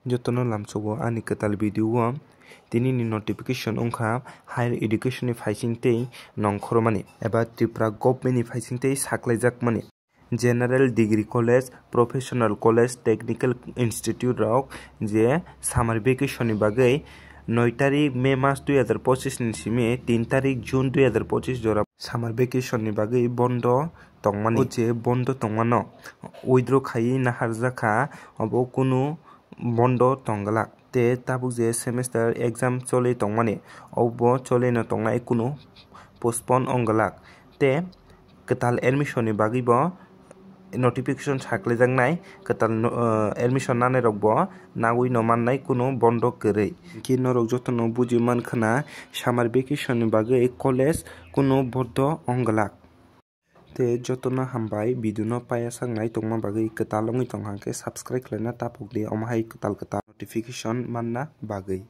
Jotono lamsogo ani ketal video o tini ni notification ongkha higher education ni faising tei nongkhormani eba Tripura government ni faising tei saklaijak mani. General Degree College, Professional College, Technical Institute rok je summer vacation ni bagui 9 tarik May mas 2025 ni simi 3 tarik June 2025 jora summer vacation ni bagui bondo tongmani. O je bondo tongmano withdraw khai naharjaka obo kunu bondo tonglak te tabuk je semester exam choli tongmani obo choli no tongnai kunu postpone onglak te ketal admission ni bagui bo notification saklaijaknai ketal admission nanai rok bo nagui no mannai kunu bondo kwrui himkhe norok jotono buji mankhana summer vacation ni bagui college kunu bondo onglak. Te jotono hambai video no payasaknai tongma bagui ketal ongoi tongkha khe subscribe khlaina tapukdi omo hai ketal notification manna bagui.